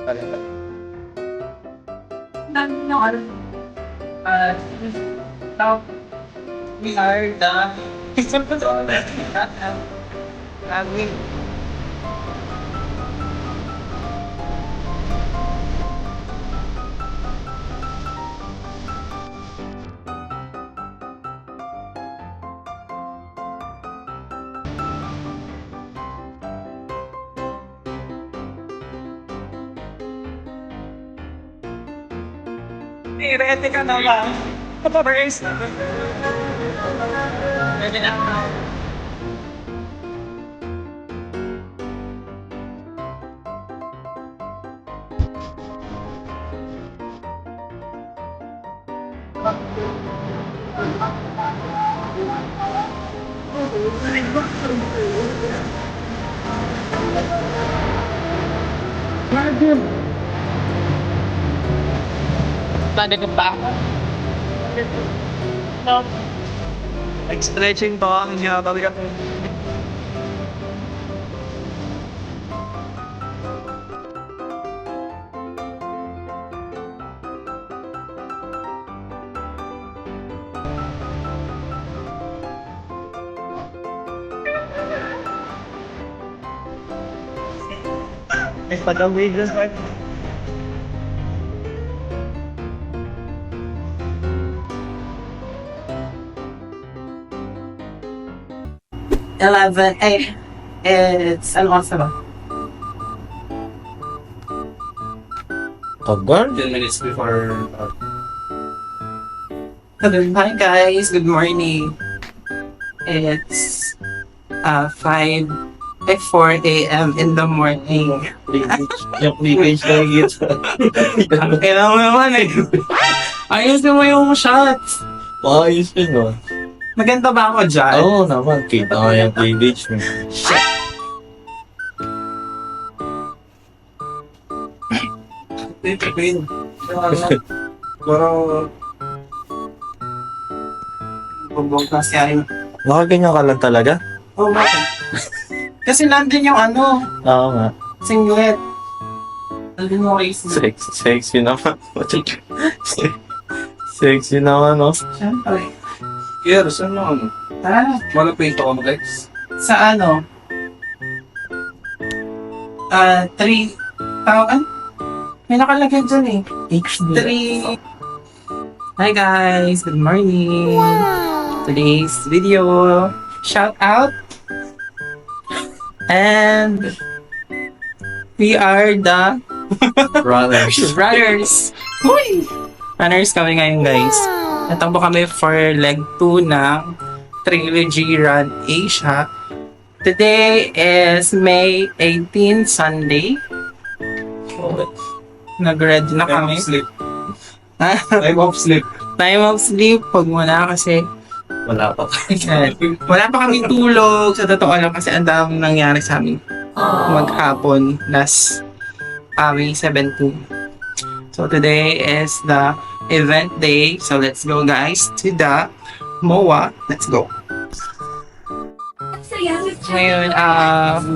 Dami yung ano. Now, we are the admin. Ready ka na ba? Papa-brace na. Ready na. Tanda ka ba? No. Stretching to ang niya talaga. May pag-away dyan sa 11, it's ano oras na ba? Tagal? 10 minutes before... Hi guys, good morning. It's 4 a.m. in the morning. Yung cleavage na higit. Kailangan mo naman eh. Ayusin mo yung shots. Maayos yun, no? Maganda ba ako dyan? Oo naman, kita nga yung cleavage mo. Queen. Pero... Bumbog na siya rin. Nakaganyan ka lang talaga? Oh, bakit? Kasi nandun yung ano, Oo nga. singlet. Nandun yung racing. Sexy naman. Sexy naman, no? Siyempre. Yeah, saan na ano? Tara, Malapit ako guys. sa ano? 3 tawag? May nakalagay dyan eh. HD. 3. Hi guys, good morning. Today's video, shout out. And we are the Brothers. Runners. Uy! Runners kami ngayon guys. Natakbo kami for leg 2 ng Trilogy Run Asia. Today is May 18, Sunday. Nag-ready na Time kami. of sleep. Time of sleep. Time of sleep. Huwag muna kasi Wala pa. wala pa kaming tulog. Sa totoo lang kasi ang daming nangyari sa amin maghapon last May 17. So today is the event day. So let's go guys to the MOA. Let's go. Ngayon,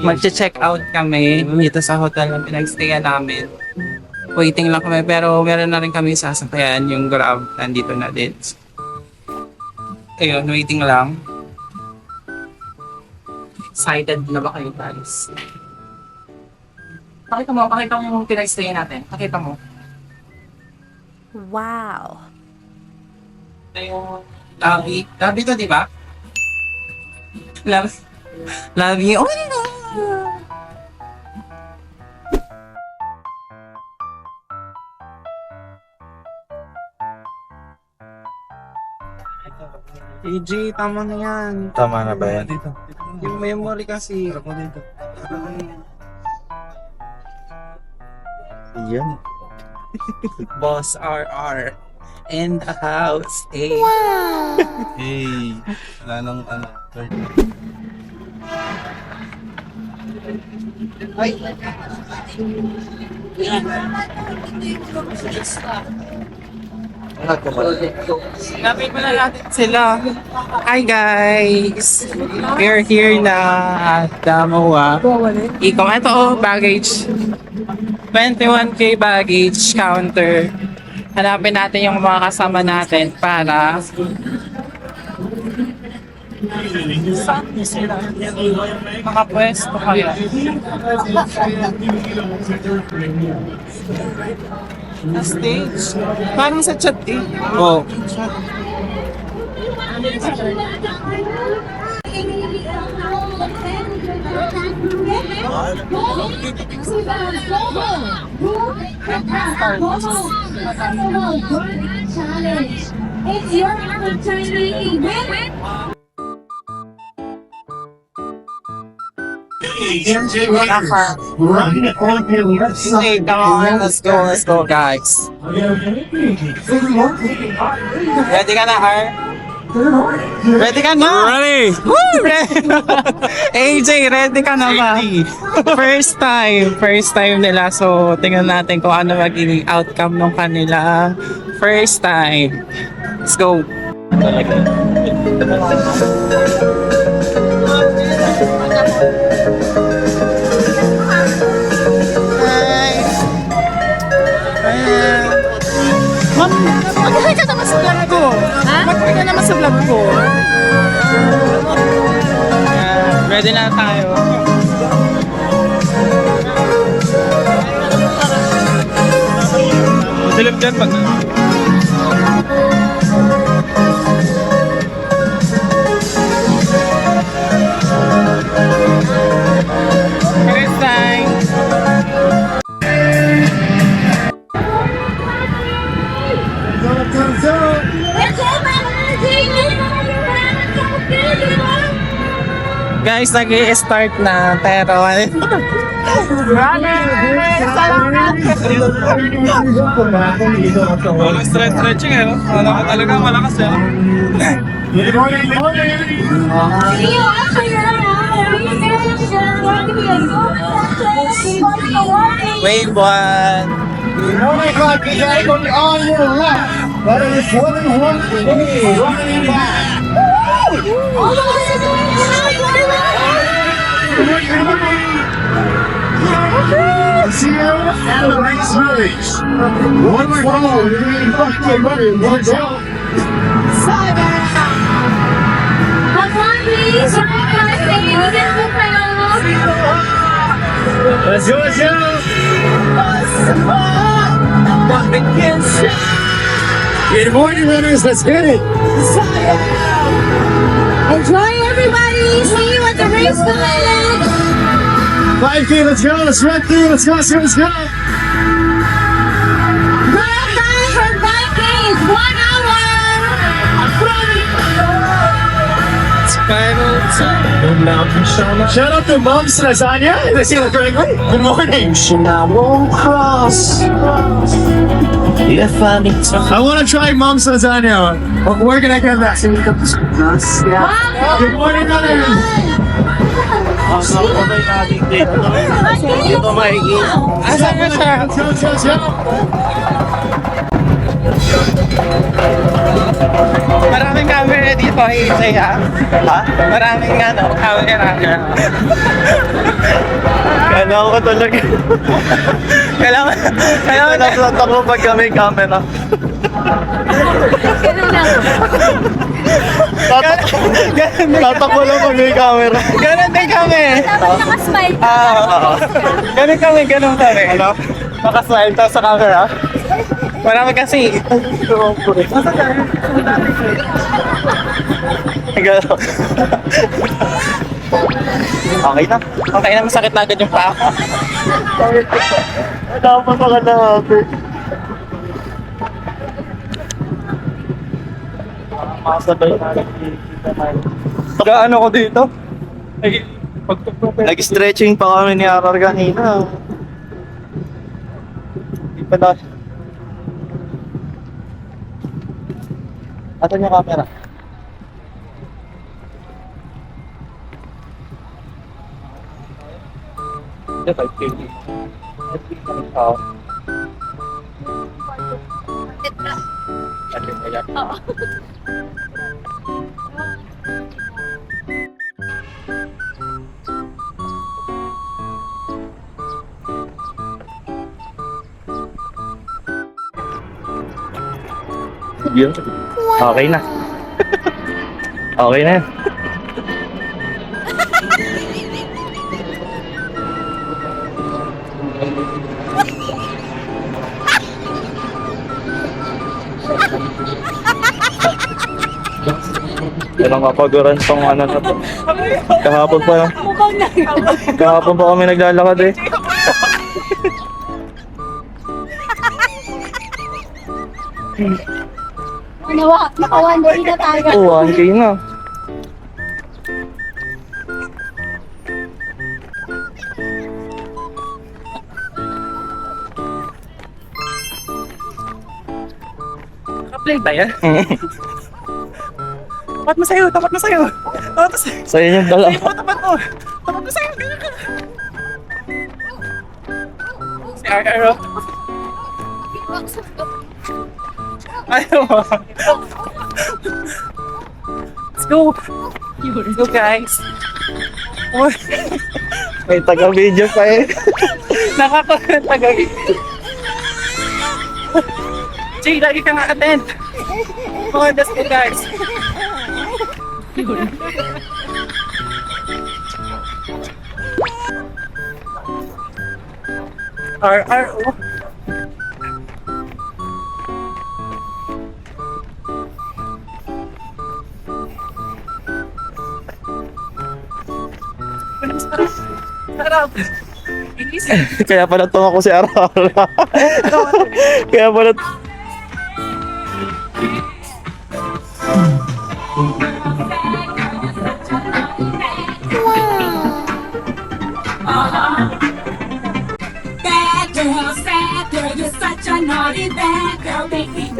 magche-check out kami dito sa hotel na pinagstayan namin. Waiting lang kami pero meron na rin kami sasakyan yung Grab. Nandito na din. Ayun, waiting lang. Excited na ba kayo guys? Pakita mo yung pinagstayan natin. Pakita mo. Wow. Ito yung lobby. Lobby to, di ba? Lobby. Oh my God! AJ, tama na yan. Tama na ba yan? Yung memory kasi. Yan. Boss RR. In the house. Hey. Hey, wala nang ano. Ay. Lapit mo na natin sila. Hi guys! We're here na at Damoa. Ikong ito baggage. 21K baggage counter. Hanapin natin yung mga kasama natin para saan sila? Mga pwesto kaya. Na stage. Parang sa chat eh. Oh. It's your opportunity. Win. MJ Rucker, run on your left Hey, side. come on, let's go guys. Ready ka na, Har? Ready ka na? Ready! Woo! AJ, ready ka na ba? First time nila. So, tingnan natin kung ano magiging outcome ng kanila first time. Let's go. Ma'am, mag-hi ka naman sa vlog ko. Mag-hi ka naman sa vlog ko. Ready na tayo. Dilip dyan pag... First time. It's your Guys, nag-i-start na, pero Walang stretching eh, no? Wala ka talaga, malakas eh. Good morning, good morning. wave one. The 1 o'clock is on your left. That is 21 running back. Sierra and the race race. One fall, you're going to fucking money. Watch out. Let's go, let's go. Good morning, runners. Let's get it. Enjoy, everybody. See you at the race finish. 5K, let's go. Let's run through. Let's go, let's go, let's go. Time for 5K is 1 hour. Shout out to Mom's Lasagna. Did I say that correctly? Good morning. I won't cross. I want to try Mom's Lasagna. Where can I get that? Good morning, runners. Asan na siya? Let's go, let's go, let's go. Maraming camera dito, AJ ha? Ha? Maraming camera. Kailangan ko talaga. Kailangan Nasasata ko pag kami camera. Tatakbo lang pag may camera. Ganon din kami. Nakasmile. Ganon kami. Ano? Nakasmile tayo sa camera. Marami kasi. Okay na. Okay na, masakit na agad yung paa ko. Dapat ka na happy. Makasabay natin kita tayo. Gaano ko dito? Nag-stretching pa kami ni Arar kanina. Hindi pa na. Asan yung camera? Hindi, 5K. video. Okay na. Okay na. Yan ang kapaguran pang ano na to. Kahapon pa lang. Kahapon pa kami naglalakad eh. Naka-one day na tayo. Oo, 1K na. Play ba yan? Tapat mo sa'yo, tapat mo sa'yo. Tapat mo sa'yo. So yun yung dala. Tapat mo. Tapat mo sa'yo. Ganyan ka. Si RR. Ayaw. Let's go. Let's go, guys. Oh, May taga-video pa eh. nakakatagay. Jay, lagi kang attend. Oh, let's go, guys. RRO. Sarap. Kaya pala ako si Arara. Kaya pala... Bad girl, you're such a naughty bad girl, baby.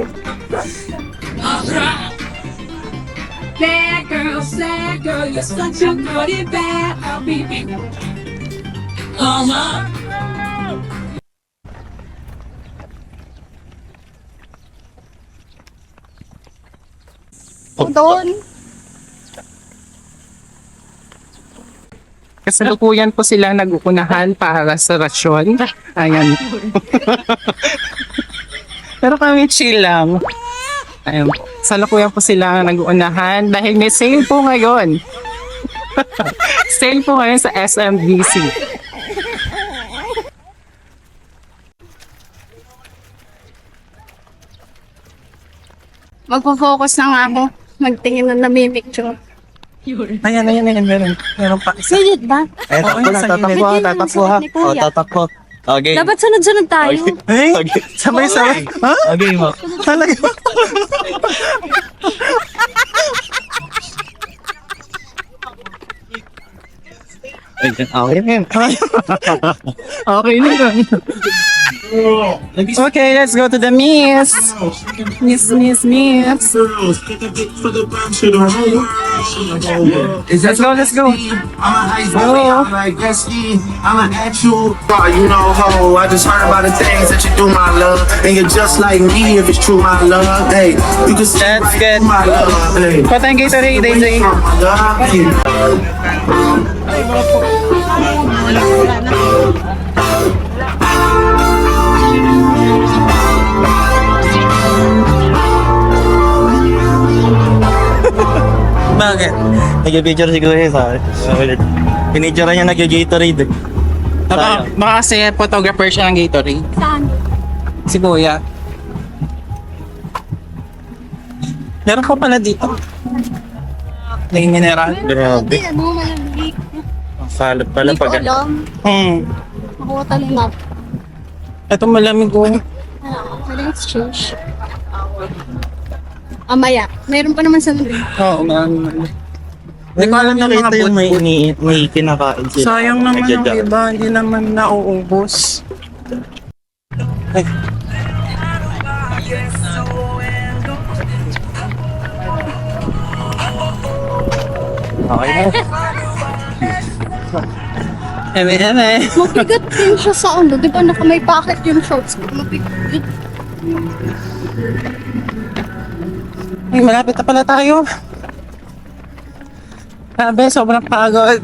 Sad girl, you're such a naughty bad girl, baby. Doon. Kasalukuyan po sila nag-uunahan para sa rasyon. Ayan. Pero kami chill lang. Ayan. Kasalukuyan po sila nag-uunahan dahil may sale po ngayon. Sale po ngayon sa SMDC. Magpo-focus na nga ako. Magtingin na namimicture. Ayan, meron. Meron pa isa. Silid ba? Eh, Oo, tatakbo na, sa tatakbo ha, gilid. tatakbo ha. Ni Kuya. O, tatakbo. Okay. Dapat sunod-sunod tayo. Eh? Okay. Sabay-sabay. Ha? Okay mo. Talaga? Okay na yun. Okay na yun. Okay, let's go to the Miss. Miss. Let's go. I'm a ice boy, I'm like Gretzky, I'm an actual you know ho. I just heard about the things that you do, my love, and you're just like me if it's true, my love. Hey, you can see That's right good. through my love. Hey, Patay Gatorade, DJ. my love. Hey. Bakit? Nag-picture si Kuya sa akin. Pinicture niya nag-Gatorade. Baka kasi photographer siya ng Gatorade. Saan? Si Kuya. Meron ko pala dito. Naging mineral. Grabe. Hindi, ano, malamig. Ang salad pala Hindi ko pag... alam. Makuha tayo na. Ito malamig ko. Pwede exchange. Amaya. Mayroon pa naman sa nandun. Oo, meron. Hindi ko alam yung mga Nakita yung boot. may kinakain sila. Sayang naman yung Nagdadaan. iba. Hindi naman nauubos. Ay. Okay na. Eme. Mabigat din siya sa ano. Di ba may packet yung shorts ko? Mabigat. Ay, malapit na pala tayo. Grabe, sobrang pagod.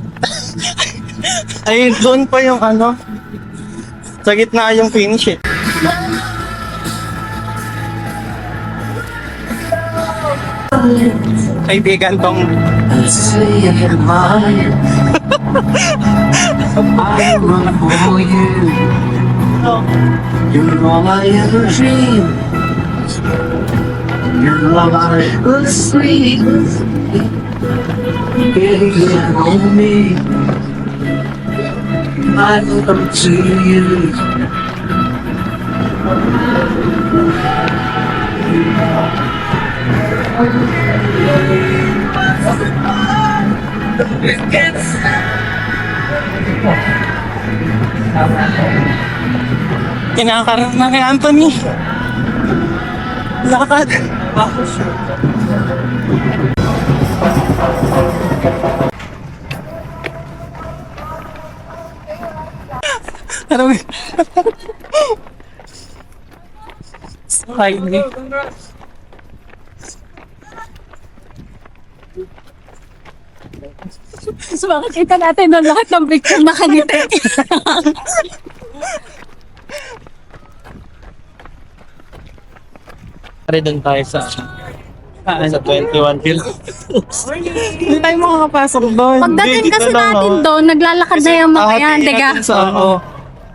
Ay, doon pa yung ano. Sa gitna yung finish eh. Kaibigan tong You're all I ever dreamed. You're all I ever sleep. Baby, you know me. I come to you. kinakaroon na kay Anthony. Lakad. Ano ba? Sakay ni. So, makikita natin na lahat ng victim nakangiti. Pare doon tayo sa 21 field. Hindi tayo makakapasok doon. Pagdating Hindi, kasi dito lang, natin oh. doon, naglalakad na yung mga yan, diga. Sa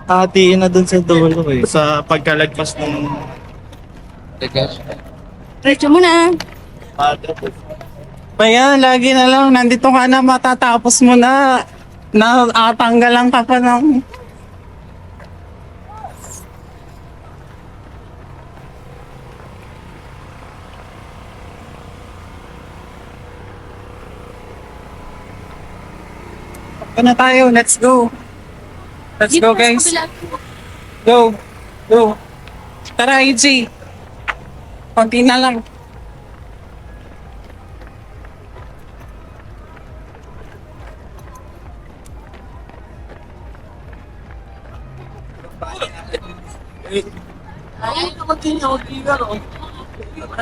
hatiin na doon sa dulo eh. Sa pagkalagpas ng Diretso mo na. Kaya lagi na lang, nandito ka na, matatapos mo na. Natanggalan ka pa ng... Takbo na tayo, let's go. Let's go guys. Go. Go. Tara, AJ. Konti na lang.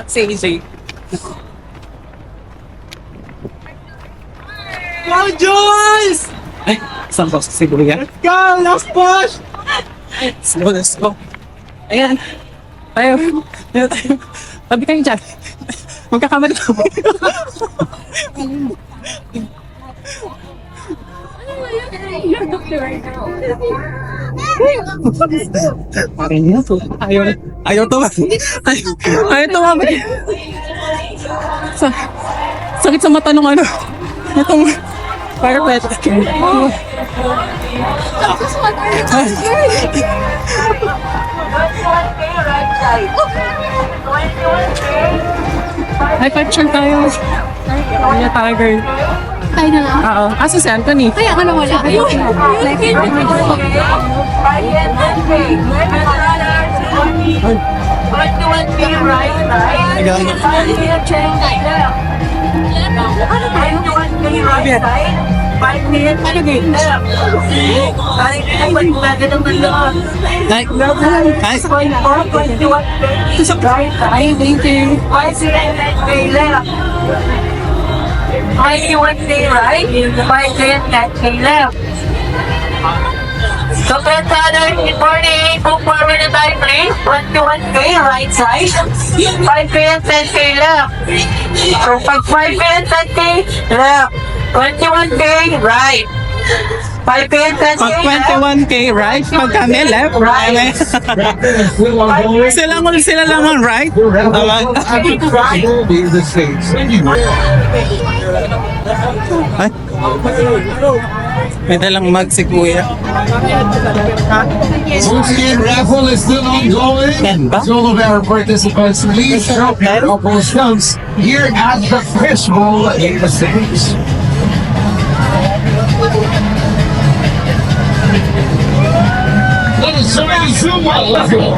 Si AJ. Wow, Joyce! Ay, saan ba si Kuya? Let's go! Last push! Let's go, let's go. Ayan. Tayo. Tayo, tayo. Tabi kayo dyan. Magkakamali ka mo. Parang yun to. Ayaw to. Ayaw to, mami. Sakit sa mata nung ano. Itong carpet. Ay, picture tayo. Kaya tiger. Tayo na lang. Oo. Asa si Anthony? Kaya ka na wala. Ayun. Like, nice. Day right, 5 day and 10 left. So, Pentana, 48, move forward na tayo, please. 21K, right side. 5K and 10K left. So, pag 5K and 10K left. 21K, right. 5K and 10K Pag left. 21K right, pag kami left, Right. sila lang ang right. Ay. May dalang mag si Kuya. Once raffle is still ongoing. Ganda. So all of our participants, please drop your elbow stumps here at the Fishbowl in the States. Let us show you zoom one level.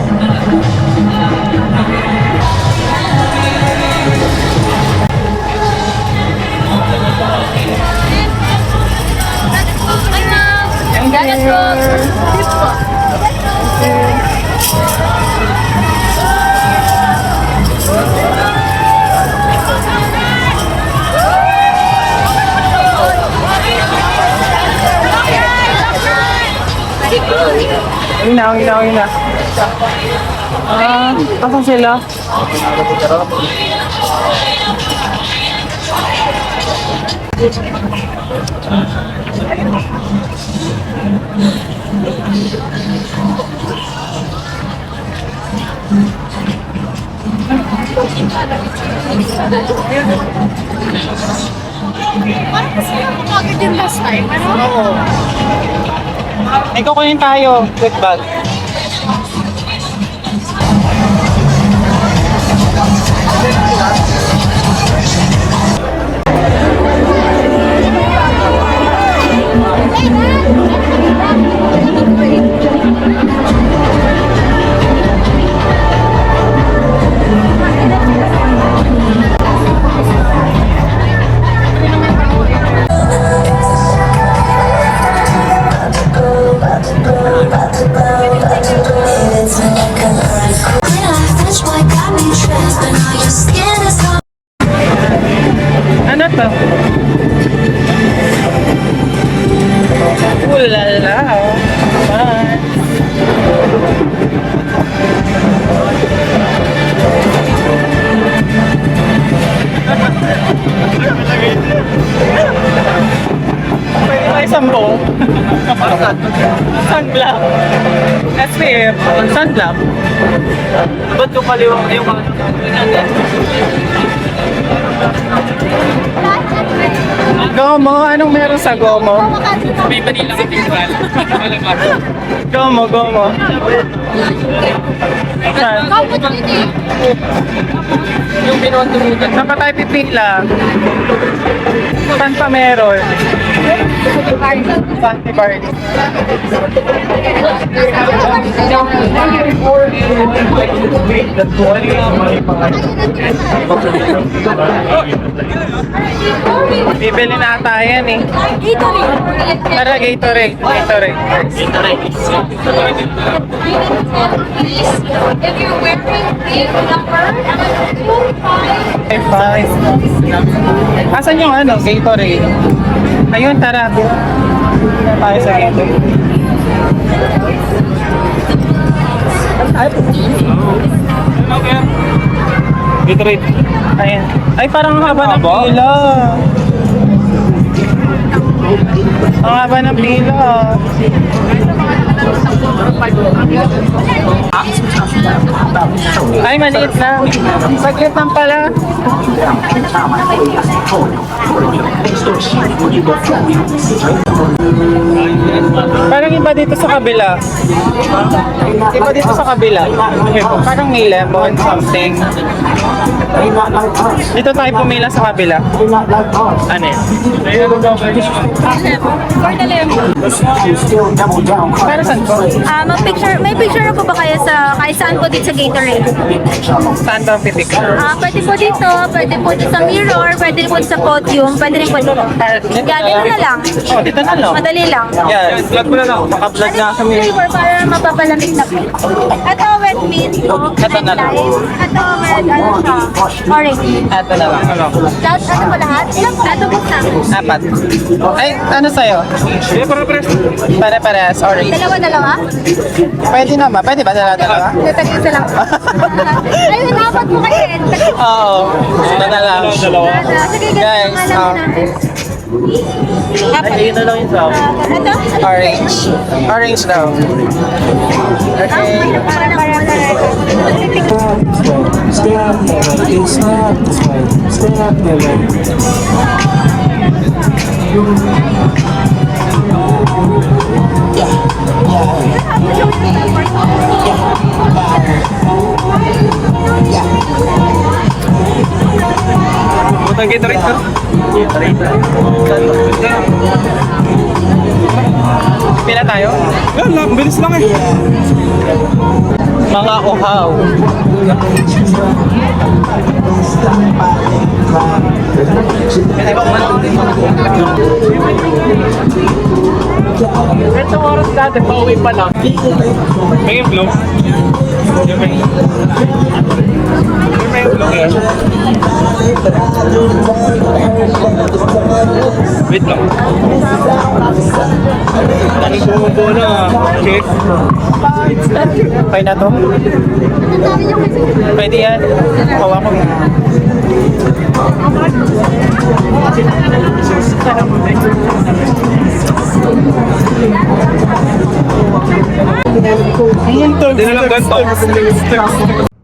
Inaw. Asan sila? Parang kasi nakagad yung last time. Ano? Oo. Ikaw kunin tayo. Quick bag. Ano to? Ulala. Bye. Pwede tayo sambong. Sunblock. SPF. Sunblock. Ba't yung kaliwang yung mga Gomo, anong meron sa Gomo? May Manila Cathedral. Gomo, Gomo. Saan? Yung pinuntulutan. Saan pa tayo pipila? Saan pa meron? Santi Barney. Bibili na ata yan eh. Tara, Gatorade. Gatorade. If you're wearing big number, 5. Asan yung ano? Gatorade. Ayun, tara. Tayo sa Gatorade. Gatorade. Ayan. Ay, parang haba ng pila. Ang haba ng pila. Ay, maliit na. Saglit lang pala. Parang iba dito sa kabila. Iba dito sa kabila. Parang may lemon something. Dito tayo pumila sa kabila. Ano yan? for the lemon. Para saan po? May picture po ba kayo kahit saan po dito sa Gatorade? Saan ba ang pipicture? Pwede po dito sa mirror, pwede po sa podium, pwede rin po dito. Yeah, dito na lang. Oh, dito na lang. Madali lang. Yan, vlog mo na lang. Maka-vlog na kami. Flavor para mapapalamig na po. Ito, wet mint po. Ito na lang. Ito, red, ano siya? Orange. Ito na lang. Ano? Ano po lahat? Ilan po? Ito po sa akin. 4. Ay, ano sa'yo? Pare-parehas, orange. Dalawa-dalawa? Pwede naman. Pwede ba dalawa? Tag isa lang. Ayun, apat po kayo. Oo. Ito na lang. Sige, Guys, ganito nga lang natin. Ay, na lang yung sa Ito? Orange. Orange daw. Okay. Butang Gatorade ka? Pila tayo? Yan lang, bilis lang eh. Mga uhaw. Ito oras natin, pauwi pa lang. May yung vlog. May yung vlog yan. Wait lang. Ano bumubuo na? Check. Okay na to? Pwede yan. Hawa ko. Hindi na lang ganito.